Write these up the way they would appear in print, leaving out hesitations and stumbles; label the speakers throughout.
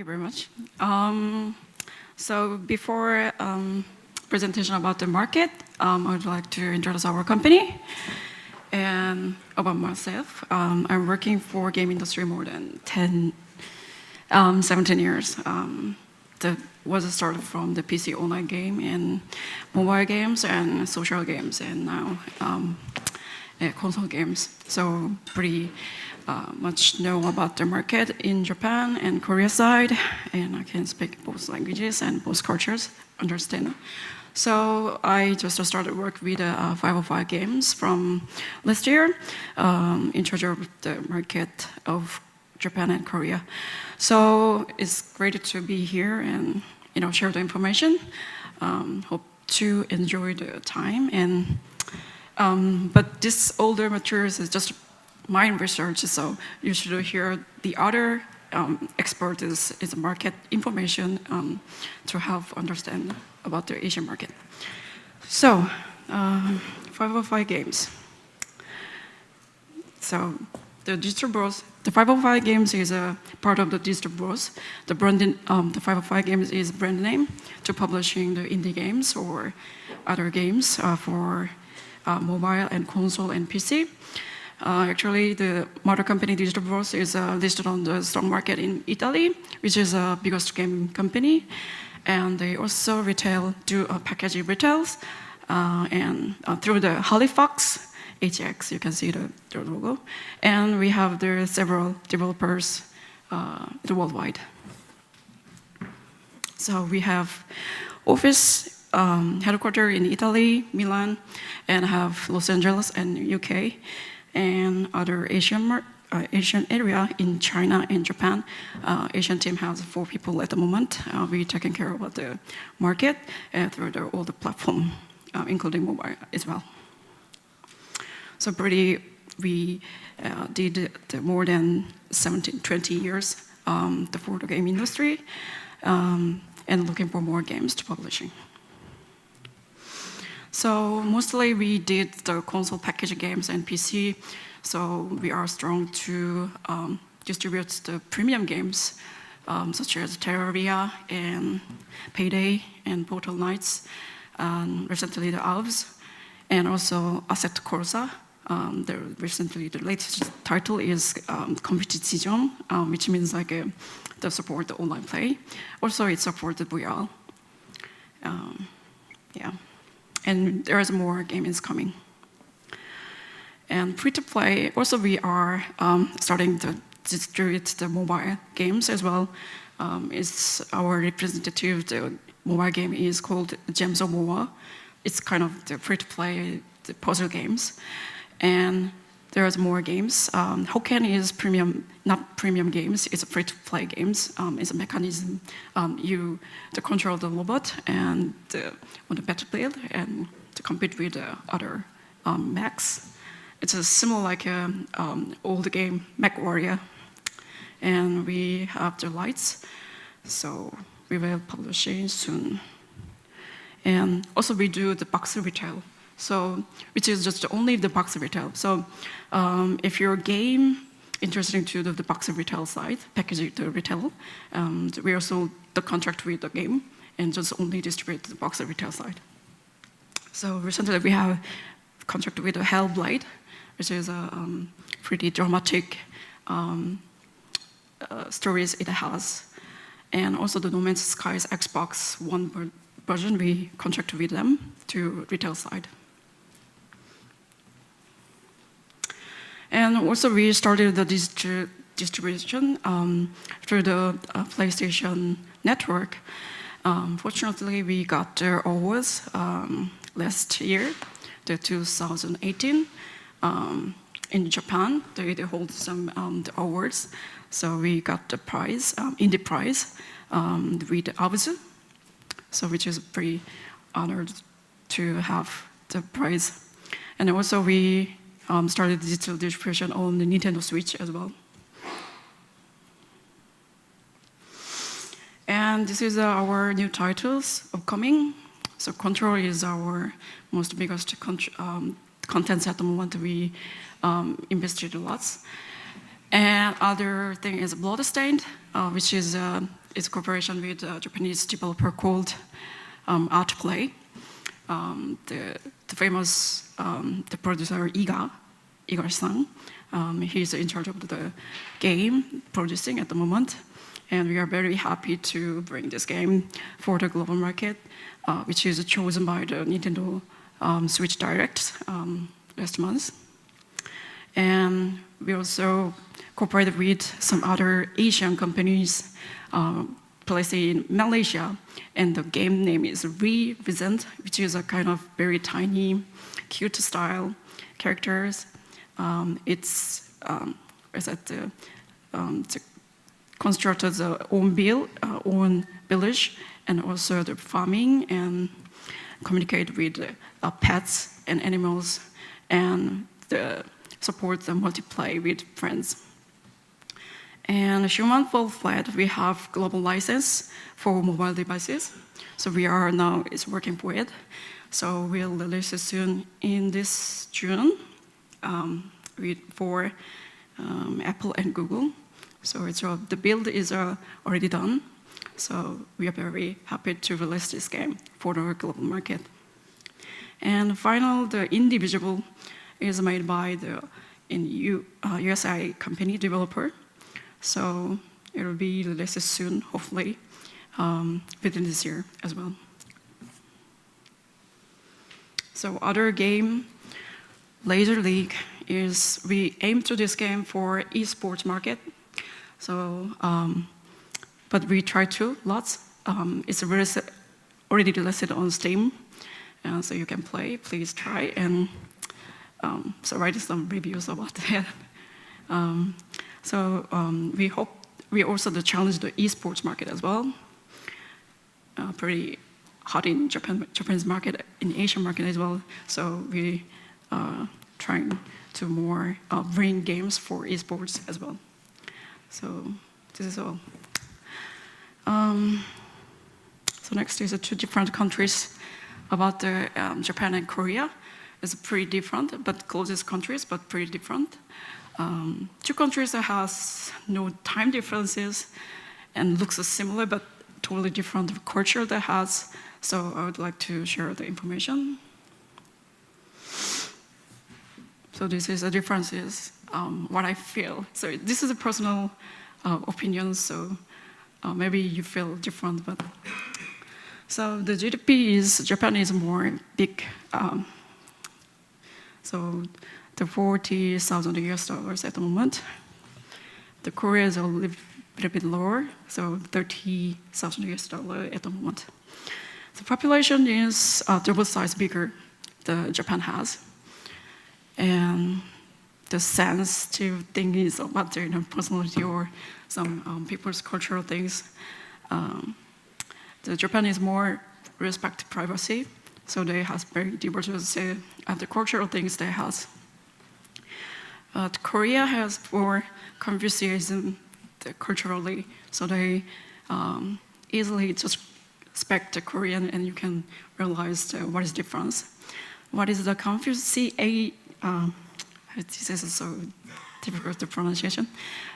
Speaker 1: you very much. So before presentation about the market, I would like to introduce our company and about myself. I'm working for game industry more than 17 years. That was started from the PC online game and mobile games and social games, and now console games. So pretty much know about the market in Japan and Korea side, and I can speak both languages and both cultures, understand. So I just started work with 505 Games from last year, in charge of the market of Japan and Korea. So it's great to be here and share the information. Hope to enjoy the time. And but this older materials is just my research, so you should hear the other expert is market information to help understand about the Asian market. So 505 Games. So the digital bros, the 505 Games is a part of the digital bros. The branding, the 505 Games is brand name to publishing the indie games or other games for mobile and console and PC. Actually, the mother company Digital Bros is listed on the stock market in Italy, which is the biggest game company. And they also do packaging retails. And through the Halifax, HX, you can see the logo. And we have there several developers worldwide. So we have office headquarters in Italy, Milan, and have Los Angeles and UK. And other Asian area in China and Japan. Asian team has 4 people at the moment. We're taking care of the market through all the platform, including mobile as well. So we did more than 20 years for the game industry, and looking for more games to publishing. So mostly we did the console package games and PC. So we are strong to distribute the premium games, such as Terraria and Payday and Portal Knights, and recently the Alves, and also Asset Corsa. Recently the latest title is Competition, which means like the support the online play. Also it supports the VR. Yeah. And there's more games coming. And free-to-play, also we are starting to distribute the mobile games as well. It's our representative, the mobile game is called Gems of Moa. It's kind of the free-to-play, the puzzle games. And there's more games. Hoken is premium, not premium games, it's a free-to-play games. It's a mechanism, you to control the robot and on the battlefield and to compete with the other mechs. It's a similar like old game, Mech Warrior. And we have the lights, so we will publish it soon. And also we do the box retail. So, which is just only the box retail. So, if your game interesting to the box retail side, packaging the retail, we also the contract with the game and just only distribute the box retail side. So recently we have contract with the Hellblade, which is a pretty dramatic stories it has, and also the No Man's Skies Xbox One version we contract with them to retail side. And also we started the distribution through the PlayStation network. Fortunately, we got the awards last year, the 2018. In Japan, they hold some the awards. So we got the prize, indie prize, with IVACE, so which is pretty honored to have the prize. And also we started digital distribution on the Nintendo Switch as well. And this is our new titles upcoming. So Control is our most biggest contents at the moment. We invested a lot. And other thing is Bloodstained, which is it's a cooperation with a Japanese developer called Artplay. The famous the producer Igor-san, he's in charge of the game producing at the moment, and we are very happy to bring this game for the global market, which is chosen by the Nintendo Switch Direct last month. And we also cooperated with some other Asian companies placed in Malaysia, and the game name is Represent, which is a kind of very tiny, cute style characters. It's constructed the own village, and also the farming and communicate with pets and animals, and support the multiplayer with friends. And Human Fall Flat, we have global license for mobile devices. So we are now working for it. So we'll release it soon in this June for Apple and Google. So the build is already done. So we are very happy to release this game for the global market. And final, the Indivisible is made by the USA company developer. So it will be released soon, hopefully, within this year as well. So other game, Laser League, we aim to this game for esports market. So, but we try to lots. It's already listed on Steam, so you can play. Please try and so write some reviews about that. We hope we also challenge the esports market as well. Pretty hot in Japan's market, in Asian market as well. So we trying to more bring games for esports as well. So this is all. So next is the two different countries about the Japan and Korea. It's pretty different, but closest countries, but pretty different. Two countries that has no time differences and looks similar, but totally different culture that has. So I would like to share the information. So this is the differences, what I feel. So this is a personal opinion, so maybe you feel different, but. So the GDP Japan is more big. So the $40,000 at the moment. The Korea is a little bit lower, so $30,000 at the moment. The population is double size bigger than Japan has. And the sensitive thing is about their personality or some people's cultural things. The Japan is more respect privacy, so they have very diverse the cultural things they have. Korea has more Confucianism culturally, so they easily just respect the Korean, and you can realize what is the difference. What is the Confucianism? This is so difficult to pronunciation.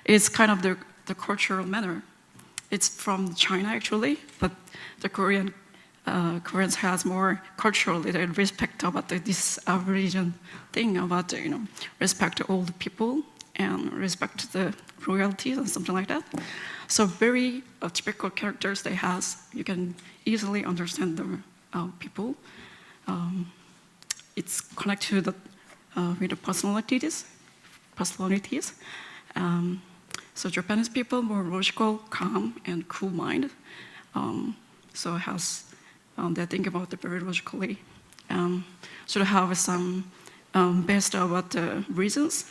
Speaker 1: It's kind of the cultural manner. It's from China actually, but the Koreans has more culturally they respect about this religion thing about respect all the people and respect the royalties and something like that. So very typical characters they has. You can easily understand the people. It's connected with the personalities. So Japanese people more logical, calm, and cool mind. So it has they think about it very logically. So they have some based about the reasons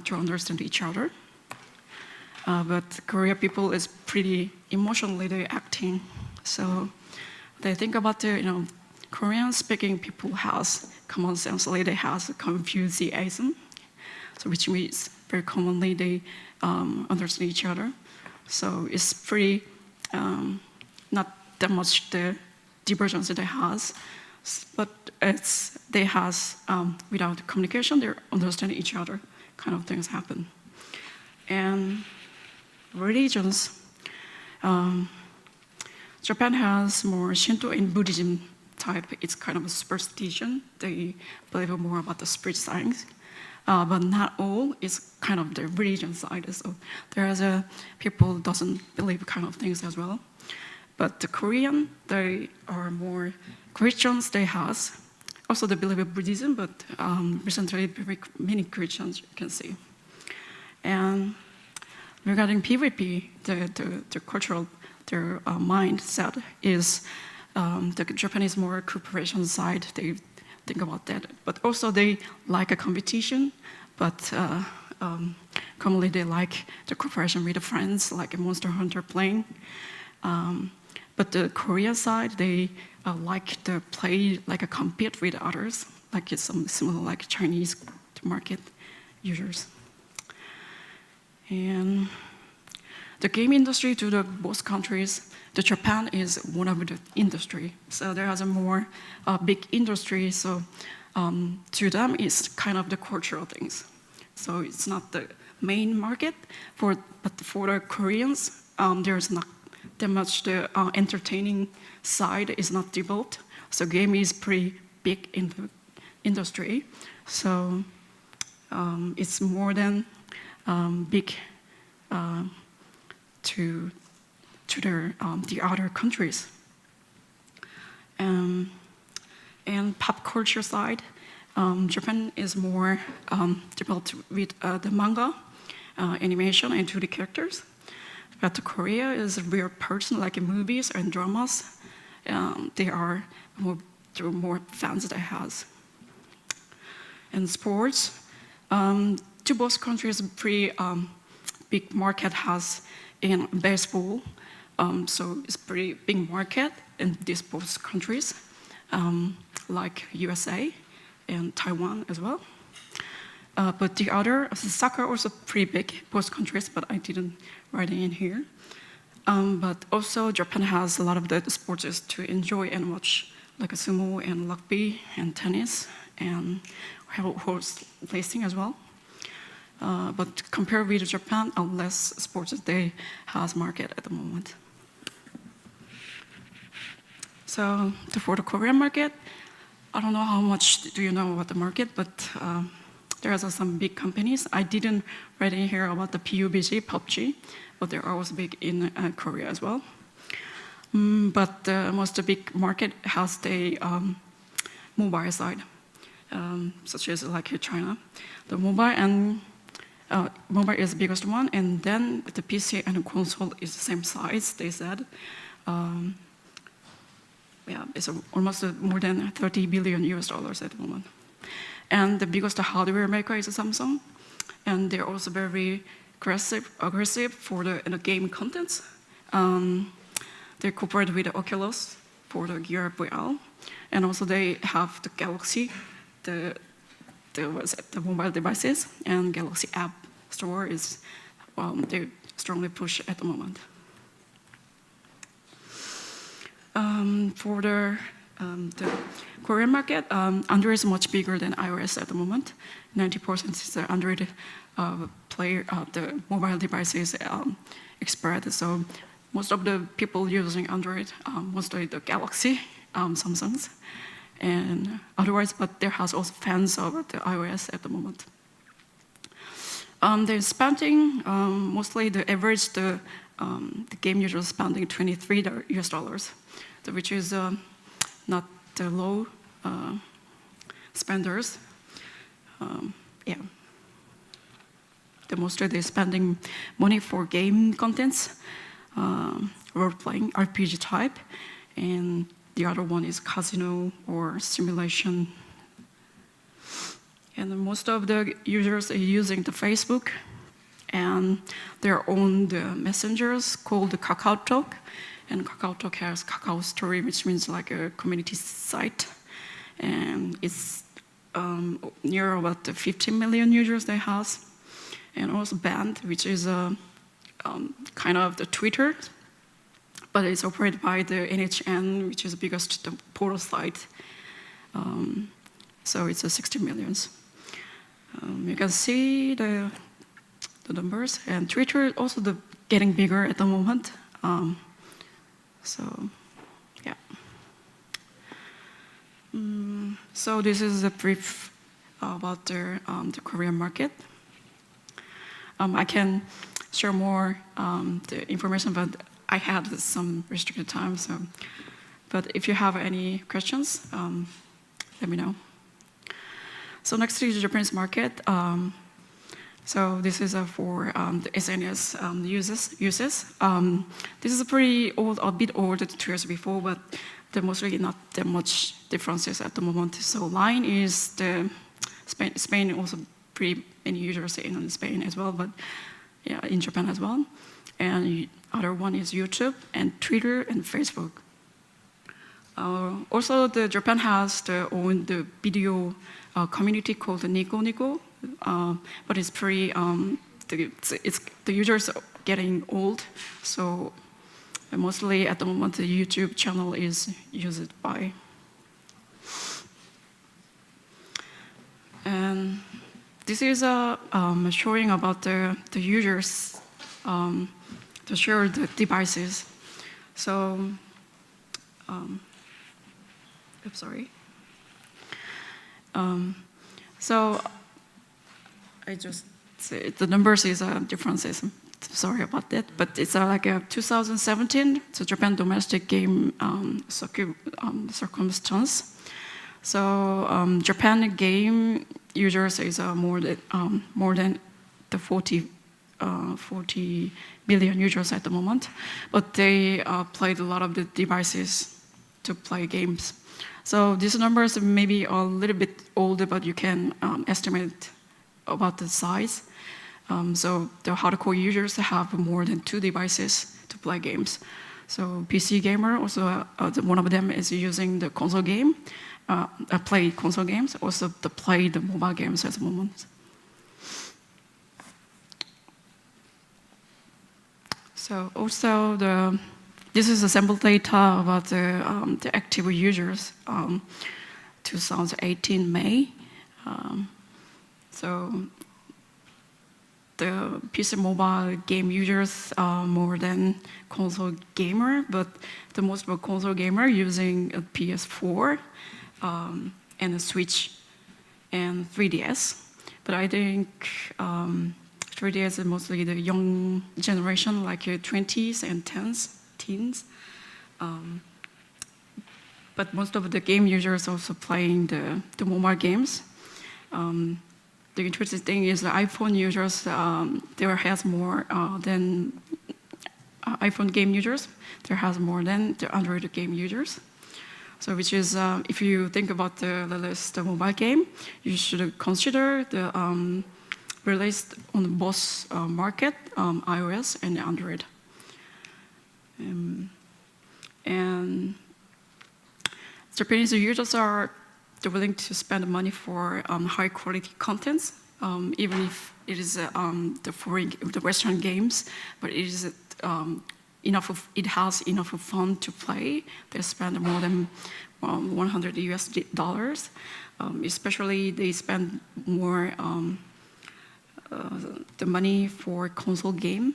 Speaker 1: to understand each other. But Korean people is pretty emotionally they acting. So they think about the Korean speaking people has common sense. They has Confucianism, so which means very commonly they understand each other. So it's pretty not that much the divergence that they has, but they has without communication they understand each other kind of things happen. And religions, Japan has more Shinto and Buddhism type. It's kind of a superstition. They believe more about the spirit science. But not all. It's kind of the religion side. So there's people doesn't believe kind of things as well. But the Korean, they are more Christians. They has also they believe in Buddhism, but recently very many Christians you can see. And regarding PvP, the cultural their mindset is the Japanese more cooperation side. They think about that, but also they like a competition, but commonly they like the cooperation with the friends, like a Monster Hunter playing. But the Korea side, they like to play, like a compete with others, like it's some similar like Chinese market users. And the game industry to the both countries, the Japan is one of the industry. So there is a more big industry. So to them, it's kind of the cultural things. So it's not the main market, but for the Koreans, there's not that much the entertaining side is not developed. So game is pretty big in the industry. So it's more than big to the other countries. And pop culture side, Japan is more developed with the manga, animation, and 2D characters. But Korea is a real person, like in movies and dramas. They are more fans that has. And sports, to both countries, pretty big market has in baseball. So it's pretty big market in these both countries, like USA and Taiwan as well. But the other, soccer also pretty big, both countries, but I didn't write it in here. But also Japan has a lot of the sports to enjoy and watch, like a sumo and rugby and tennis and horse racing as well. But compared with Japan, less sports they has market at the moment. So for the Korean market, I don't know how much do you know about the market, but there are some big companies. I didn't write in here about the PUBG, but they are also big in Korea as well. But most of the big market has the mobile side, such as like China. The mobile is the biggest one, and then the PC and the console is the same size, they said. Yeah, it's almost more than $30 billion at the moment. And the biggest hardware maker is Samsung, and they're also very aggressive for the game contents. They cooperate with the Oculus for the Gear VR, and also they have the Galaxy, the mobile devices, and Galaxy App Store is they strongly push at the moment. For the Korean market, Android is much bigger than iOS at the moment. 90% is the Android the mobile devices spread. So most of the people using Android, mostly the Galaxy, Samsungs, and otherwise, but there has also fans of the iOS at the moment. They're spending mostly the average the game users spending $23, which is not the low spenders. Yeah. The mostly they're spending money for game contents, role-playing, RPG type, and the other one is casino or simulation. And most of the users are using the Facebook and their own messengers called the KakaoTalk. And KakaoTalk has Kakao Story, which means like a community site. And it's near about the 15 million users they have. And also Band, which is kind of the Twitter, but it's operated by the NHN, which is the biggest portal site. So it's 60 millions. You can see the numbers, and Twitter also getting bigger at the moment. So, yeah. So this is a brief about the Korean market. I can share more the information, but I had some restricted time. So, but if you have any questions, let me know. So next is the Japanese market. So this is for the SNS uses. This is a pretty old, a bit older 2 years before, but there mostly not that much differences at the moment. So Line is the Spain also pretty many users in Spain as well, but yeah, in Japan as well. And other one is YouTube and Twitter and Facebook. Also, Japan has their own video community called the Nico Nico, but it's pretty. The users are getting old, so mostly at the moment the YouTube channel is used by. And this is showing about the users to share the devices. So, oops, sorry. So I just say the numbers is differences. Sorry about that, but it's like a 2017. So Japan domestic game circumstance. So Japan game users is more than the 40 billion users at the moment, but they played a lot of the devices to play games. So these numbers may be a little bit older, but you can estimate about the size. So the hardcore users have more than 2 devices to play games. So PC gamer, also one of them is using the console game, play console games, also to play the mobile games at the moment. So also this is a sample data about the active users, 2018 May. So the PC mobile game users are more than console gamer, but the most of console gamer using a PS4 and a Switch and 3DS. But I think 3DS is mostly the young generation, like 20s and teens. But most of the game users also playing the mobile games. The interesting thing is the iPhone users, there has more than iPhone game users. There has more than the Android game users. So which is, if you think about the list, the mobile game, you should consider the released on both market, iOS and Android. And Japanese users are willing to spend money for high quality contents, even if it is the Western games, but it is it has enough fun to play. They spend more than $100 US. Especially they spend more the money for console game,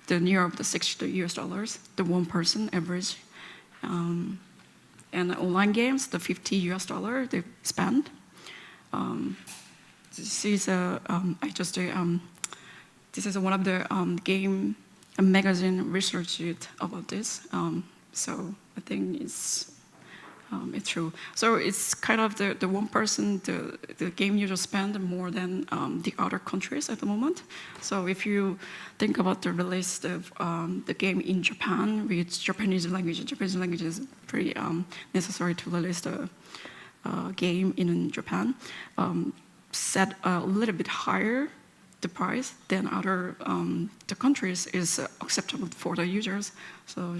Speaker 1: the near of the $60 US, the one person average. And online games, the $50 US they spend. This is this is one of the game magazine research about this. So I think it's true. So it's kind of the one person, the game user spend more than the other countries at the moment. So if you think about the release of the game in Japan with Japanese language is pretty necessary to release the game in Japan. Set a little bit higher the price than other the countries is acceptable for the users. So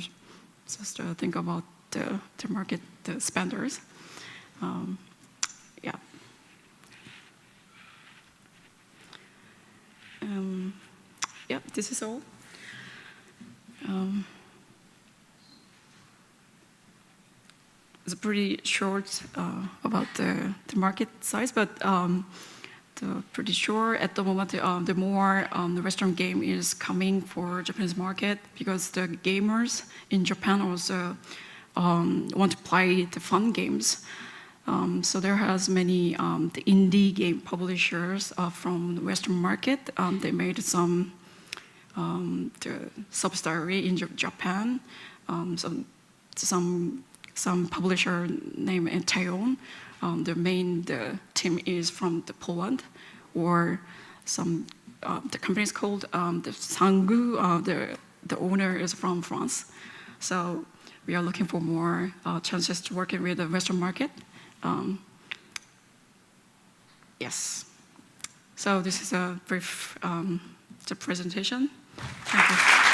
Speaker 1: just think about the market, the spenders. Yeah. Yeah, this is all. It's pretty short about the market size, but pretty sure at the moment the more the Western game is coming for Japanese market, because the gamers in Japan also want to play the fun games. So there has many the indie game publishers from the Western market. They made some the subsidiary in Japan. Some publisher named Teon. The team is from Poland, or some the company is called the Sangu. The owner is from France. So we are looking for more chances to working with the Western market. Yes. So this is a brief the presentation. Thank you.